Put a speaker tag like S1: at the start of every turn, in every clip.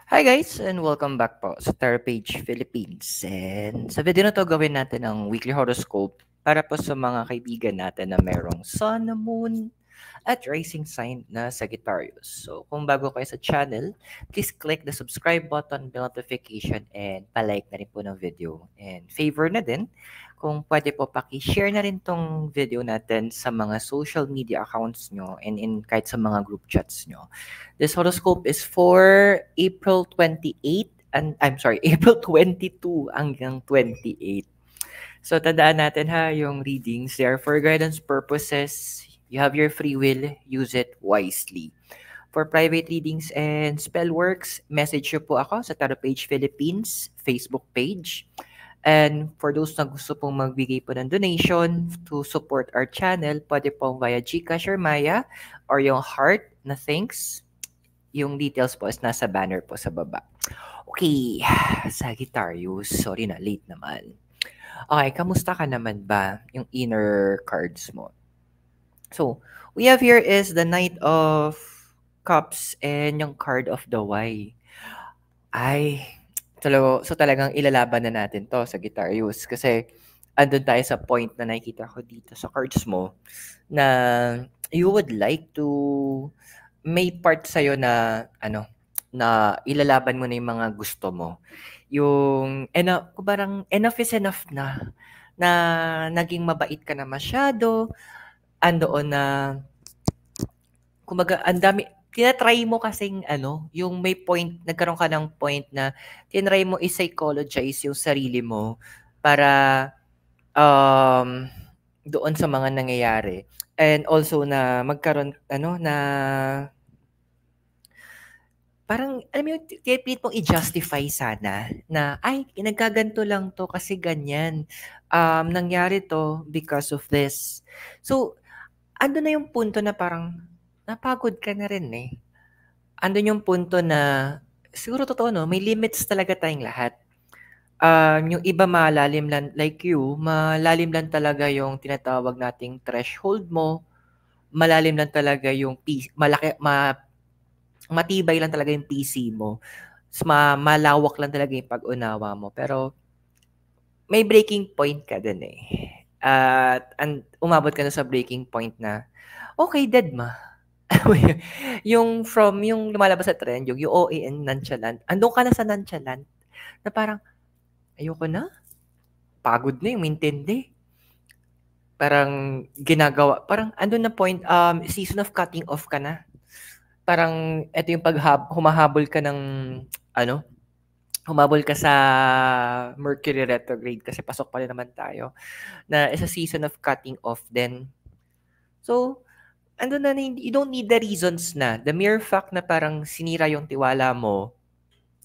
S1: Hi guys and welcome back po sa Tarot Page Philippines. And sa video na to gawin natin ang weekly horoscope para po sa mga kaibigan natin na merong Sun, Moon, at Rising sign na Sagittarius. So kung bago kayo sa channel, please click the subscribe button, bell notification, and palike na rin po ng video. And favor na din, kung pwede po paki-share na rin tong video natin sa mga social media accounts nyo and in kahit sa mga group chats nyo. This horoscope is for April 28 and I'm sorry, April 22 hanggang 28. So tandaan natin ha, yung readings, they are for guidance purposes. You have your free will, use it wisely. For private readings and spell works, message nyo po ako sa Tarot Page Philippines Facebook page. And for those na gusto pong magbigay po ng donation to support our channel, pwede po via GCash or Maya or yung heart na thanks. Yung details po is nasa banner po sa baba. Okay, Sagittarius, sorry na, late naman. Okay, kamusta ka naman ba yung inner cards mo? So, we have here is the Knight of Cups and yung card of the Y. Ay, talagang ilalaban na natin to, Sagittarius. Kasi andun tayo sa point na nakikita ko dito sa cards mo na you would like to may part sa'yo na na ilalaban mo na yung mga gusto mo. Yung parang enough is enough na naging mabait ka na masyado, andoon na kumbaga ang dami tinatry mo kasing yung may point, nagkaroon ka ng point na tinry mo i-psychologize yung sarili mo para doon sa mga nangyayari. And also na magkaroon na parang alam mo yung pilit mong i-justify sana na ay nagkaganto lang to kasi ganyan. Nangyari to because of this. So ando na yung punto na parang napagod ka na rin eh. Andun yung punto na siguro totoo no, may limits talaga tayong lahat. Yung iba malalim lang, like you, malalim lang talaga yung tinatawag nating threshold mo. Malalim lang talaga yung matibay lang talaga yung PC mo. Malawak lang talaga yung pag-unawa mo. Pero may breaking point ka din eh. At umabot ka na sa breaking point na, okay, dead ma. yung lumalabas sa trend, yung OA and nonchalant. Andun ka na sa nonchalant na parang, ayoko na. Pagod na yung intindi. Parang ginagawa, parang andun na point, season of cutting off ka na. Parang ito yung humahabol ka ng, humabol ka sa Mercury retrograde kasi pasok pa rin naman tayo na is a season of cutting off then. So, andun na, you don't need the reasons na. The mere fact na parang sinira yung tiwala mo,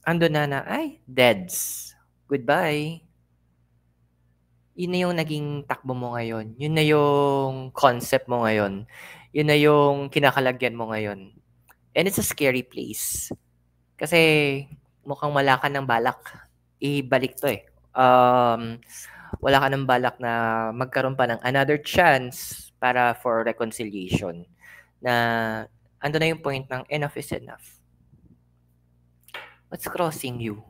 S1: andun na, ay, deads. Goodbye. Yun na yung naging takbo mo ngayon. Yun na yung concept mo ngayon. Yun na yung kinakalagyan mo ngayon. And it's a scary place. Kasi mukhang wala ka ng balak. Ibalik to eh. Wala ka ng balak na magkaroon pa ng another chance para for reconciliation. Na ando na yung point ng enough is enough. What's crossing you?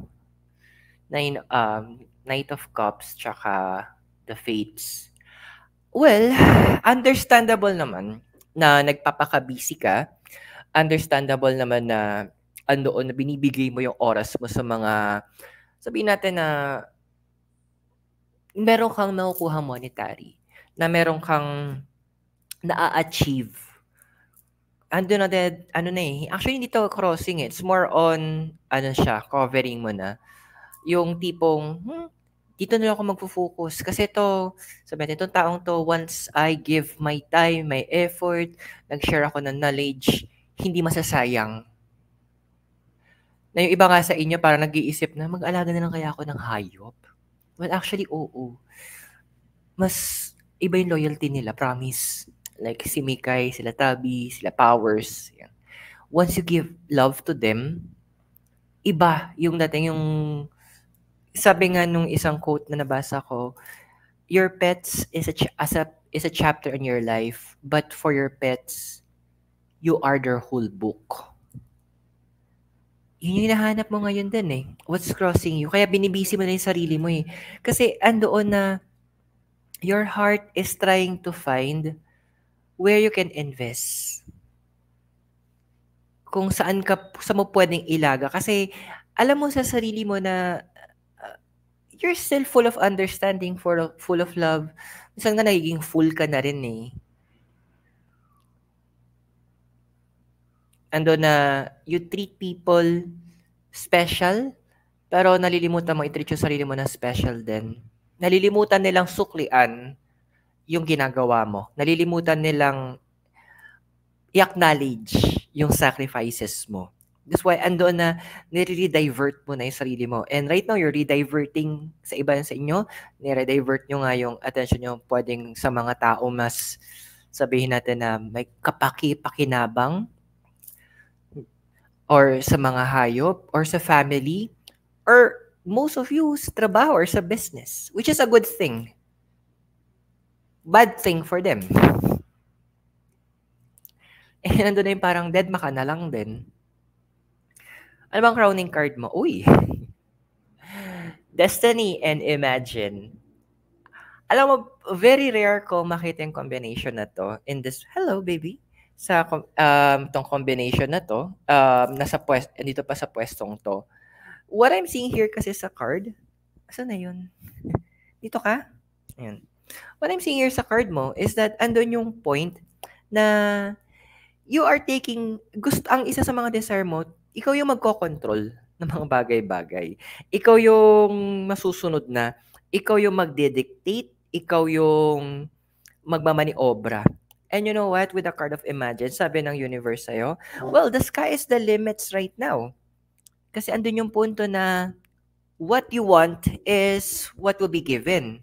S1: Knight of Cups tsaka the Fates. Well, understandable naman na nagpapaka-busy ka. Understandable naman na andoon na binibigay mo yung oras mo sa mga, sabihin natin na meron kang nakukuha monetary, na meron kang na-achieve. Ando na actually hindi to crossing it. It's more on, covering mo na. Yung tipong, dito na lang ako magfo-focus. Kasi sabi natin, itong taong to, once I give my time, my effort, nag-share ako ng knowledge, hindi masasayang. Na yung iba nga sa inyo, parang nag-iisip na, mag-alaga na lang kaya ako ng hayop? Well, actually, oo. Mas iba yung loyalty nila, promise. Like si Mikay, sila Tabi, sila Powers. Yan. Once you give love to them, iba yung dating yung sabi nga nung isang quote na nabasa ko, your pets is a chapter in your life, but for your pets, you are their whole book. Yun yung hinahanap mo ngayon din eh. What's crossing you? Kaya binibisi mo na yung sarili mo eh. Kasi andoon na your heart is trying to find where you can invest. Kung saan mo pwedeng ilaga. Kasi alam mo sa sarili mo na you're still full of understanding, full of love. Minsan nga nagiging full ka na rin eh. Ando na you treat people special, pero nalilimutan mo i-treat yung sarili mo na special din. Nalilimutan nilang suklian yung ginagawa mo. Nalilimutan nilang i-acknowledge yung sacrifices mo. That's why andoon na nire-divert mo na yung sarili mo. And right now, you're rediverting sa iba sa inyo. Nire-divert nyo nga yung attention nyo pwedeng sa mga tao mas sabihin natin na may kapaki-pakinabang or sa mga hayop or sa family or most of you sa trabaho or sa business, which is a good thing. Bad thing for them. Eh, nandun na yung parang dead maka na lang din. Ano bang crowning card mo? Uy! Destiny and Imagine. Alam mo, very rare ko makita yung combination na to in this, hello baby, sa tong combination na to, dito pa sa pwestong to. What I'm seeing here kasi sa card, saan na yun? Dito ka? Ayan. What I'm seeing here sa card mo is that andun yung point na you are taking, ang isa sa mga desire mo, ikaw yung magko-control ng mga bagay-bagay. Ikaw yung masusunod na, ikaw yung magde-dictate, ikaw yung magmamaniobra. And you know what? With the card of Imagine, sabi ng universe sa'yo, well, the sky is the limits right now. Kasi andun yung punto na what you want is what will be given.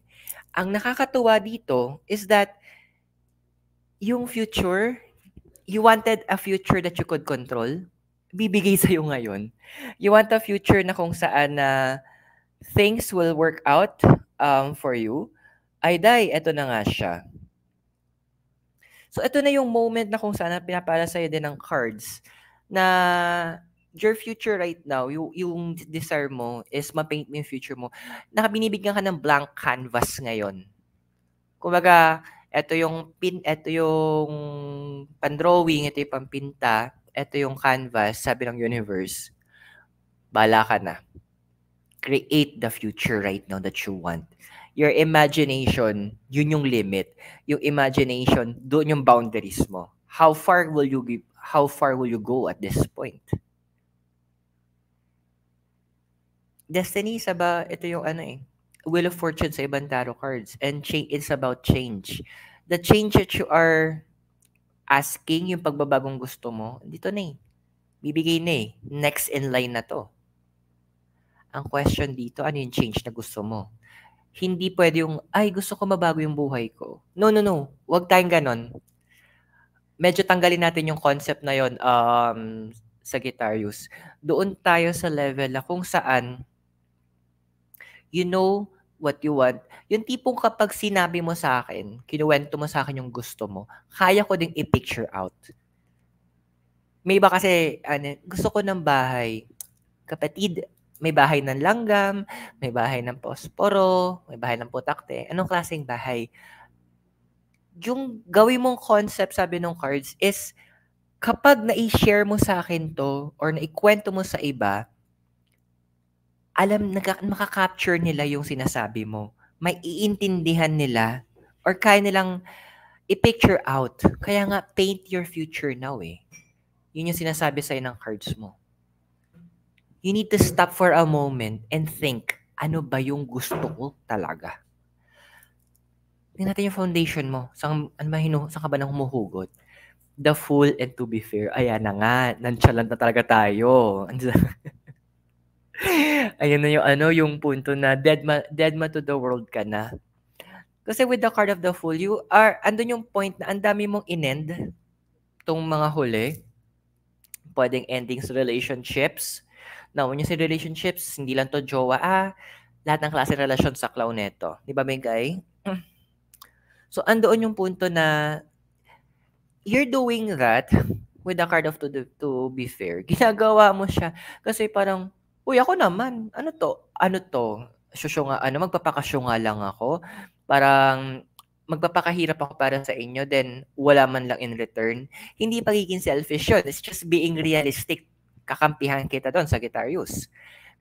S1: Ang nakakatuwa dito is that yung future, you wanted a future that you could control, bibigay sa'yo ngayon. You want a future na kung saan na things will work out for you. Ay, eto na nga siya. So, ito na yung moment na kung saan pinapala sa'yo din ng cards na your future right now, yung desire mo is ma-paint mo yung future mo. Nakabinibigyan ka ng blank canvas ngayon. Kumbaga, ito yung pan-drawing, ito yung pampinta, ito yung canvas, sabi ng universe. Bala ka na. Create the future right now that you want. Your imagination, yun yung limit. Yung imagination, doon yung boundaries mo. How far will you go at this point? Destiny, ito yung Wheel of Fortune sa ibang tarot cards. And it's about change. The change that you are asking, yung pagbabagong gusto mo, dito na eh. Bibigay na eh. Next in line na to. Ang question dito, ano yung change na gusto mo? Hindi pwede yung, gusto ko mabago yung buhay ko. No. Huwag tayong ganon. Medyo tanggalin natin yung concept na yon Sagittarius. Doon tayo sa level na kung saan you know what you want. Yung tipong kapag sinabi mo sa akin, kinuwento mo sa akin yung gusto mo, kaya ko ding i-picture out. May iba kasi, gusto ko ng bahay. Kapatid, may bahay ng langgam, may bahay ng posporo, may bahay ng putakte. Anong klaseng bahay? Yung gawin mong concept, sabi ng cards, is kapag na-share mo sa akin to or naikwento mo sa iba, makaka-capture nila yung sinasabi mo. May iintindihan nila or kaya nilang i-picture out. Kaya nga, paint your future now eh. Yun yung sinasabi sa'yo ng cards mo. You need to stop for a moment and think, ano ba yung gusto ko talaga? Tingnan natin yung foundation mo. Saan ka ba nang humuhugot? The Fool and To Be Fair. Ayan na nga. Nonchalant na talaga tayo. Ayun na yung punto na dead ma to the world ka na. Kasi with the card of the Fool, andun yung point na ang dami mong inend tong mga huli. Pwedeng endings relationships. Now, when you say relationships, hindi lang to jowa, lahat ng klase relasyon sa clown neto. Di ba, Mengay? So, andoon yung punto na you're doing that with the card of to be fair. Ginagawa mo siya kasi parang, uy, ako naman, ano to? Ano to? Susyunga, ano, magpapakasyunga lang ako. Parang, magpapakahirap ako para sa inyo, then wala man lang in return. Hindi pagiging selfish yun. It's just being realistic. Kakampihan kita doon, Sagittarius.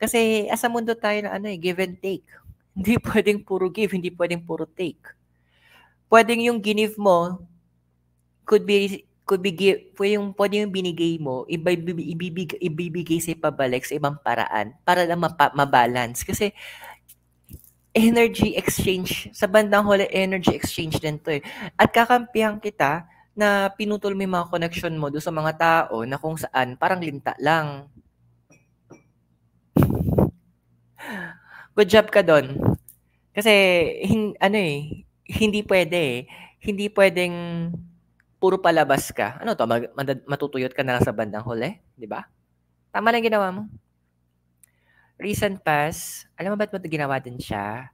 S1: Kasi, asa mundo tayo na ano give and take. Hindi pwedeng puro give, hindi pwedeng puro take. Pwedeng yung give mo, pwede yung binigay mo, ibibigay sa pabalik sa ibang paraan para lang mabalance. Kasi energy exchange, sa bandang huli, energy exchange din to eh. At kakampihan kita na pinutol mo yung mga connection mo doon sa mga tao na kung saan parang linta lang. Good job ka doon. Kasi, hindi pwede eh. Hindi pwedeng puro palabas ka. Ano to, matutuyot ka na lang sa bandang huli? Di ba? Tama lang ginawa mo. Recent past, alam mo ba't mo ginawa din siya?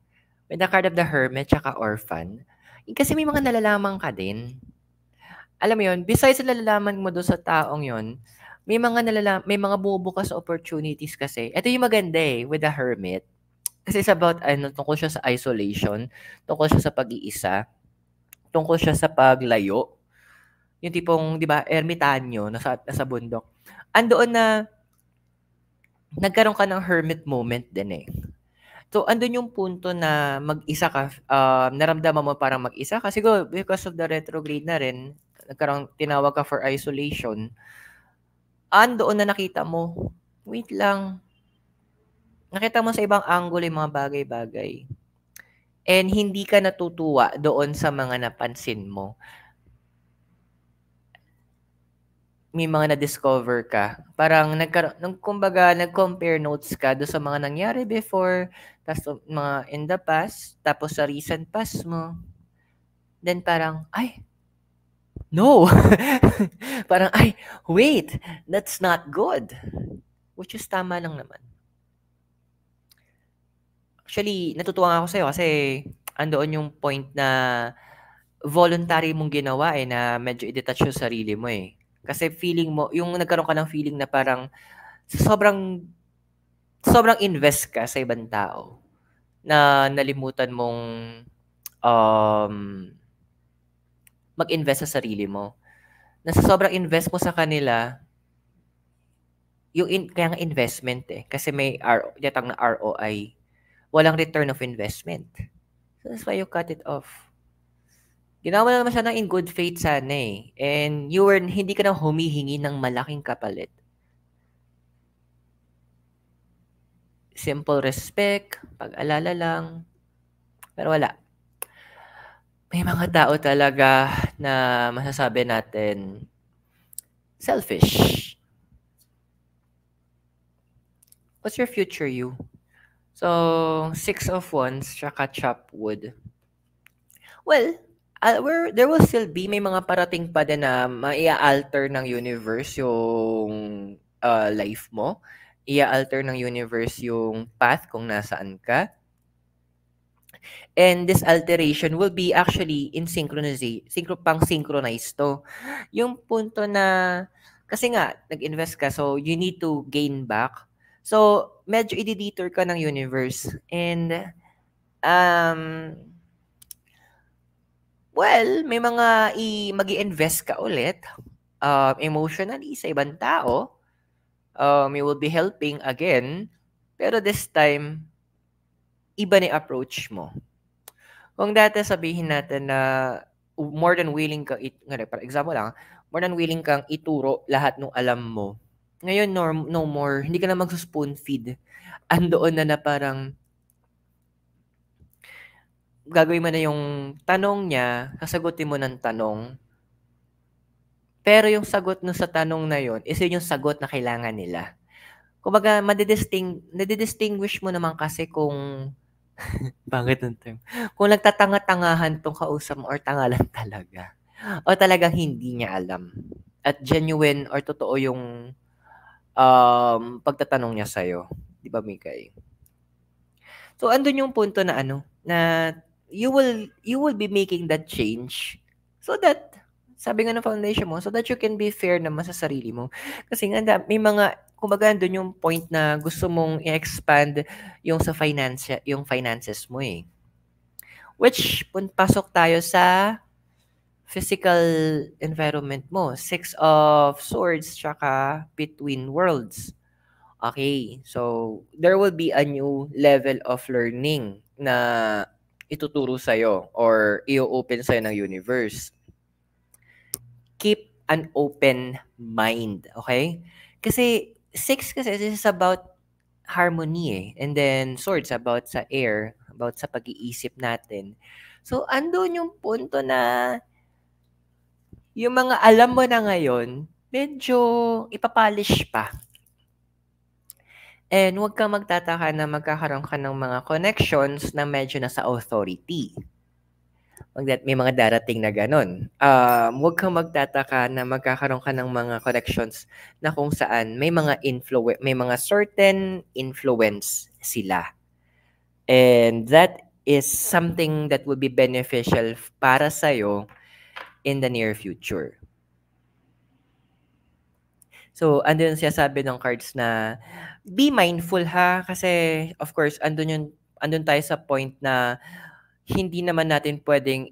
S1: With the card of the Hermit tsaka Orphan. Kasi may mga nalalaman ka din. Alam mo yun, besides sa nalalaman mo doon sa taong yun, may mga bumubukas opportunities kasi. Ito yung maganda eh, with the Hermit. Kasi it's about, tungkol siya sa isolation, tungkol siya sa pag-iisa, tungkol siya sa paglayo. Yung tipong, di ba, ermitanyo, nasa bundok. Andoon na, nagkaroon ka ng hermit moment din eh. So, andun yung punto na mag-isa ka, naramdaman mo parang mag-isa ka. Siguro, because of the retrograde na rin, tinawag ka for isolation. Andoon na nakita mo, wait lang, nakita mo sa ibang angle yung mga bagay-bagay. And hindi ka natutuwa doon sa mga napansin mo. May mga na-discover ka. Parang kumbaga, nag-compare notes ka doon sa mga nangyari before, tapos mga in the past, tapos sa recent past mo. Then parang, ay, no. Parang, ay, wait, that's not good. Which is tama lang naman. Actually, natutuwa ako sa'yo kasi andoon yung point na voluntary mong ginawa na medyo i-detach yung sarili mo eh. Kasi feeling mo, yung nagkaroon ka ng feeling na parang sobrang invest ka sa ibang tao na nalimutan mong mag-invest sa sarili mo. Na sa sobrang invest mo sa kanila, kaya nga investment eh. Kasi may yatang na ROI. Walang return of investment. So that's why you cut it off. Ginawa na naman siya in good faith sana eh. And hindi ka na humihingi ng malaking kapalit. Simple respect, pag-alala lang. Pero wala. May mga tao talaga na masasabi natin selfish. What's your future you? So, 6 of Wands, tsaka chop wood. Well, there will still be, may mga parating pa din na maia-alter ng universe yung life mo. Ia-alter ng universe yung path kung nasaan ka. And this alteration will be actually in synchronize to. Yung punto na, kasi nga, nag-invest ka, so you need to gain back. So, medyo i-detour ka ng universe. And, well, may mga mag-i-invest ka ulit emotionally sa ibang tao. You will be helping again. Pero this time, iba na approach mo. Kung dati sabihin natin na more than willing kang, for example lang, more than willing kang ituro lahat ng alam mo. Ngayon, no more. Hindi ka na mag-spoon feed. Andoon na parang gagawin mo na yung tanong niya, sasagutin mo ng tanong. Pero yung sagot no sa tanong na yun, is yun yung sagot na kailangan nila. Kumbaga, nadidistinguish mo naman kasi kung bakit ng term? Kung nagtatanga-tangahan tong kausap mo or tanga lang talaga. O talagang hindi niya alam. At genuine or totoo yung pagtatanong niya sa'yo. Di ba, Mikay? So, andun yung punto na na you will be making that change so that Sabi nga ng foundation mo, so that you can be fair naman sa sarili mo. Kasi nga, may mga, kumbaga, doon yung point na gusto mong i-expand yung sa yung finances mo eh. Which, pasok tayo sa physical environment mo. Six of Swords, tsaka Between Worlds. Okay, so there will be a new level of learning na ituturo sa'yo or i-open sa'yo ng universe. Keep an open mind, okay? Kasi 6 kasi this is about harmony eh. And then Swords about sa air, about sa pag-iisip natin. So andun yung punto na yung mga alam mo na ngayon, medyo ipapolish pa. And huwag kang magtataka na magkakaroon ka ng mga connections na medyo nasa authority. May mga darating na ganun. Huwag kang magtataka na magkakaroon ka ng mga connections na kung saan may mga certain influence sila. And that is something that will be beneficial para sa'yo in the near future. So, andun siya sabi ng cards na be mindful ha kasi of course andun tayo sa point na hindi naman natin pwedeng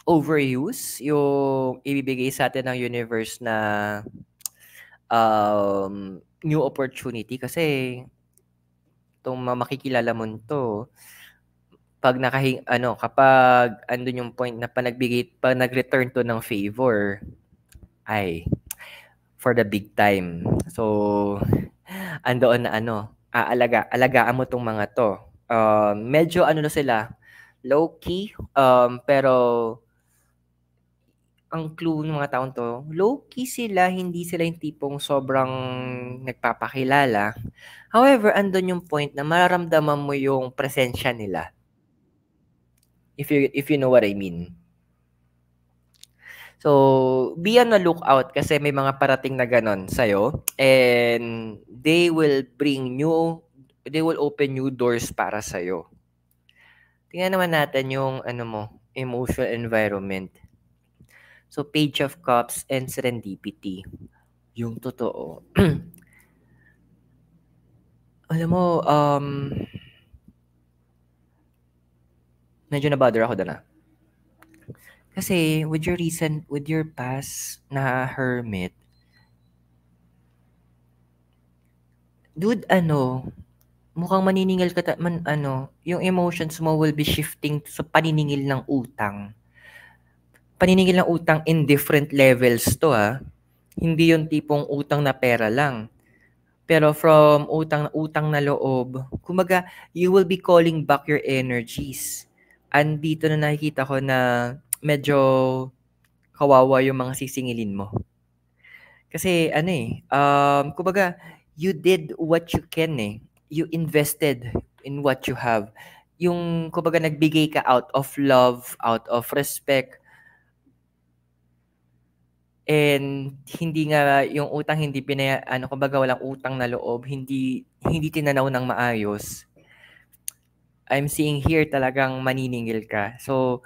S1: overuse yung ibibigay sa atin ng universe na new opportunity kasi itong makikilala mo to pag kapag andun yung point na pag nag-return to ng favor ay for the big time. So, andoon na alagaan mo tong mga to. Medyo na sila, low-key, pero ang clue ng mga taong to, low-key sila, hindi sila yung tipong sobrang nagpapakilala. However, andun yung point na mararamdaman mo yung presensya nila. If you know what I mean. So, be on the lookout kasi may mga parating na ganon sa'yo and they will open new doors para sa'yo. Tingnan naman natin yung emotional environment. So, Page of Cups and Serendipity. Yung totoo. Alam mo, medyo na-bother ako doon Kasi with your past na hermit, dude, mukhang maniningil ka, yung emotions mo will be shifting sa paniningil ng utang. Paniningil ng utang in different levels to Hindi yung tipong utang na pera lang. Pero from utang na loob, kumaga, you will be calling back your energies. Andito na nakikita ko na medyo kawawa yung mga sisingilin mo. Kasi kumbaga, you did what you can You invested in what you have. Yung kumbaga nagbigay ka out of love, out of respect. And hindi nga yung utang kumbaga walang utang na loob, hindi tinanaw ng maayos. I'm seeing here talagang maniningil ka. So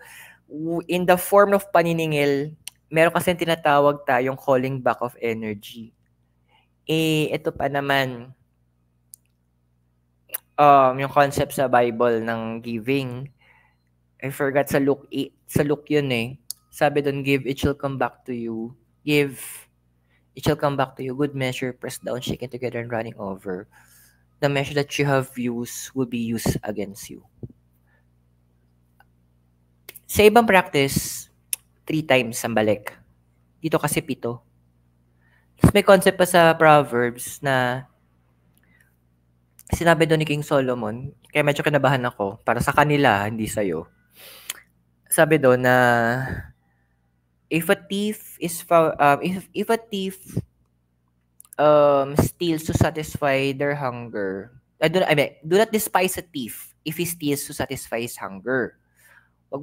S1: in the form of paniningil, meron kasi tinatawag tayong calling back of energy. Ito pa naman, yung concept sa Bible ng giving. I forgot sa Luke yun Sabi doon, give, it shall come back to you. Give, it shall come back to you. Good measure, pressed down, shaken together, and running over. The measure that you have used will be used against you. Sa ibang practice, 3 times ang balik. Dito kasi 7. Tapos may concept pa sa Proverbs na sinabi doon ni King Solomon, kaya medyo kinabahan ako, para sa kanila, hindi sa'yo. Sabi doon na if a thief steals to satisfy their hunger, do not despise a thief if he steals to satisfy his hunger. Wag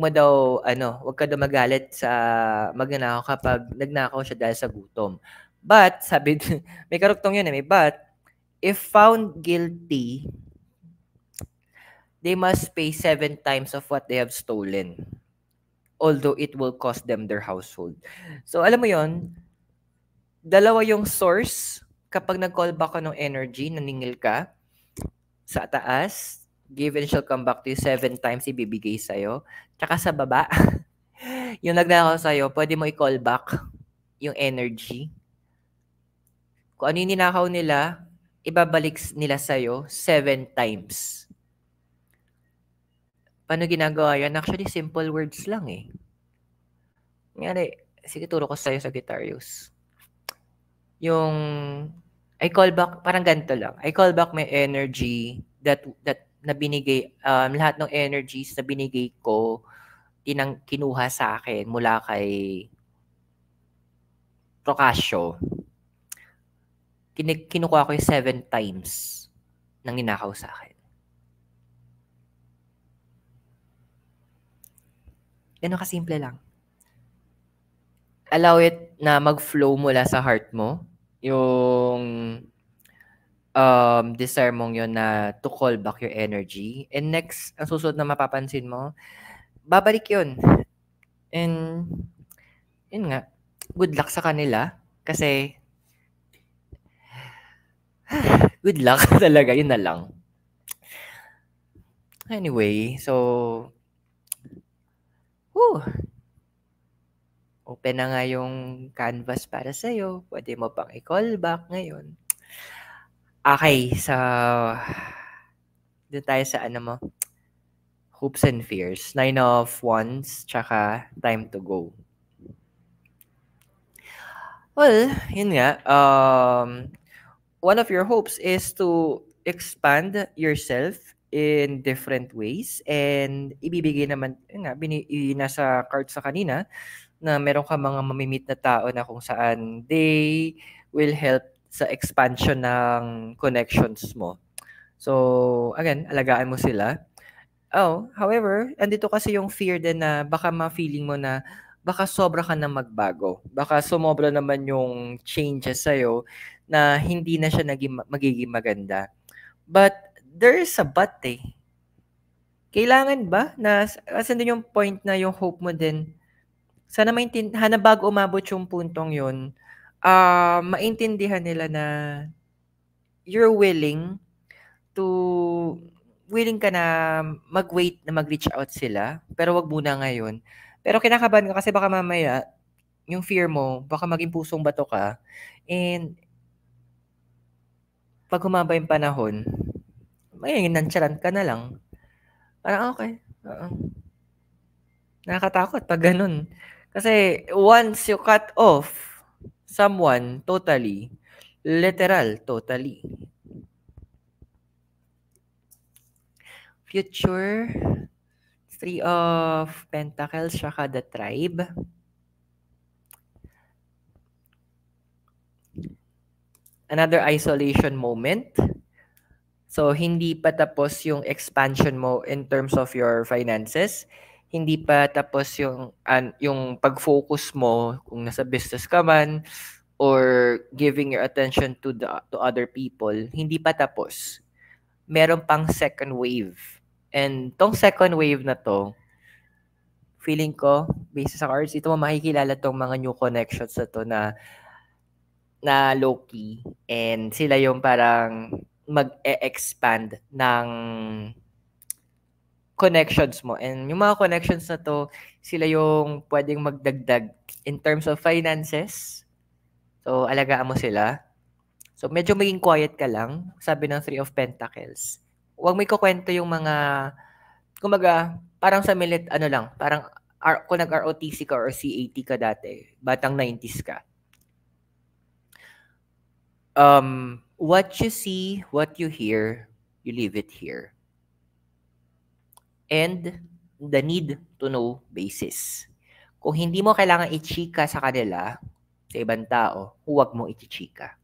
S1: ka daw magalit sa magnanakaw kapag nagnakaw siya dahil sa gutom. But, may karuktong yun but, if found guilty, they must pay 7 times of what they have stolen. although it will cost them their household. So alam mo yon, dalawa yung source. Kapag nag-call back ka ng energy, naningil ka, sa taas, give and shall come back to you 7 times ibibigay sa'yo. Tsaka sa baba, yung nagnakaw sa'yo, pwede mo i-call back yung energy. Kung ano yung ninakaw nila, ibabalik nila sa'yo 7 times. Paano ginagawa yan? Actually, simple words lang eh. Ngayari, sige, turo ko sa'yo, Sagittarius. Yung, I call back, parang ganito lang. I call back my energy that na binigay, lahat ng energies na binigay ko, kinuha sa akin mula kay Procasio. Kinukuha ko yung 7 times nang ninakaw sa akin. Ganun kasimple lang. Allow it na mag-flow mula sa heart mo. Yung desire mong yun na to call back your energy. And next, ang susunod na mapapansin mo, babalik yun. And yun nga, good luck sa kanila. Kasi good luck talaga, yun na lang. Anyway, so open na nga yung canvas para sa'yo. Pwede mo pang i-call back ngayon. Okay, so doon tayo sa ano mo, hopes and fears. 9 of Wands, tsaka time to go. Well, yun nga, one of your hopes is to expand yourself in different ways, and ibibigay naman, yun nga, nasa card sa kanina, na meron ka mga mamimit na tao na kung saan they will help sa expansion ng connections mo. So, again, alagaan mo sila. However, andito kasi yung fear din na baka ma-feeling mo na baka sobra ka na magbago. Baka sumobra naman yung changes sa'yo na hindi na siya magiging maganda. But, there is a but eh. Kailangan ba na, kasi din yung point na yung hope mo din, sana maintindihan na bago umabot yung puntong yun, maintindihan nila na you're willing ka na mag-wait na mag-reach out sila, pero wag muna ngayon. Pero kinakabahan ka kasi baka mamaya, yung fear mo, baka maging pusong bato ka, and pag humaba yung panahon, may nantsaran ka na lang. Parang okay. Nakakatakot pag ganun. Kasi once you cut off someone totally, literal, totally. Future, 3 of Pentacles, saka the Tribe. Another isolation moment. So, hindi pa tapos yung expansion mo in terms of your finances. Hindi pa tapos yung pag-focus mo kung nasa business ka man or giving your attention to other people. Hindi pa tapos. Meron pang second wave. And tong second wave na to, feeling ko, based sa cards, ito mo makikilala tong mga new connections na to na low-key. And sila yung parang mag-e-expand ng connections mo. And yung mga connections na to, sila yung pwedeng magdagdag in terms of finances. So, alagaan mo sila. So, medyo maging quiet ka lang. Sabi ng 3 of Pentacles. Huwag mo ikukwento yung mga, kumaga, parang sa parang kung nag-ROTC ka or CAT ka dati, batang 90s ka. What you see, what you hear, you leave it here. And the need to know basis. Kung hindi mo kailangan i-chika sa kanila, sa ibang tao, huwag mo i-chika.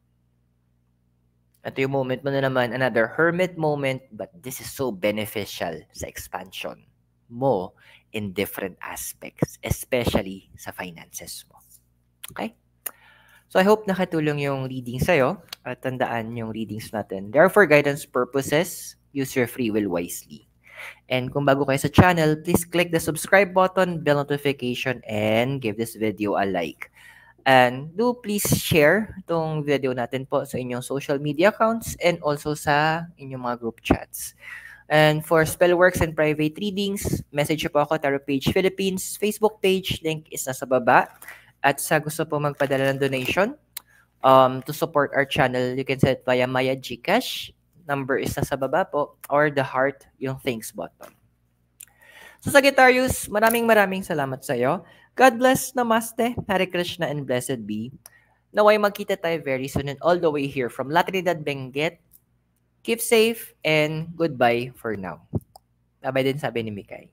S1: Ito yung moment mo na naman, another hermit moment, but this is so beneficial sa expansion mo in different aspects, especially sa finances mo. Okay? So I hope nakatulong yung reading sa'yo at tandaan yung readings natin. They are for guidance purposes. Use your free will wisely. And kung bago kayo sa channel, please click the subscribe button, bell notification, and give this video a like. And do please share itong video natin po sa inyong social media accounts and also sa inyong mga group chats. And for spellworks and private readings, message po ako Tarot Page Philippines Facebook page. Link is nasa baba. At sa gusto po magpadala ng donation to support our channel, you can send it via Maya GCash. Number is nasa baba po. Or the heart, yung thanks button. So Sagittarius, maraming salamat sa iyo. God bless, Namaste, Hare Krishna, and blessed be. Naway magkita tayo very soon and all the way here from La Trinidad, Benguet. Keep safe and goodbye for now. Sabay din sabi ni Mikay.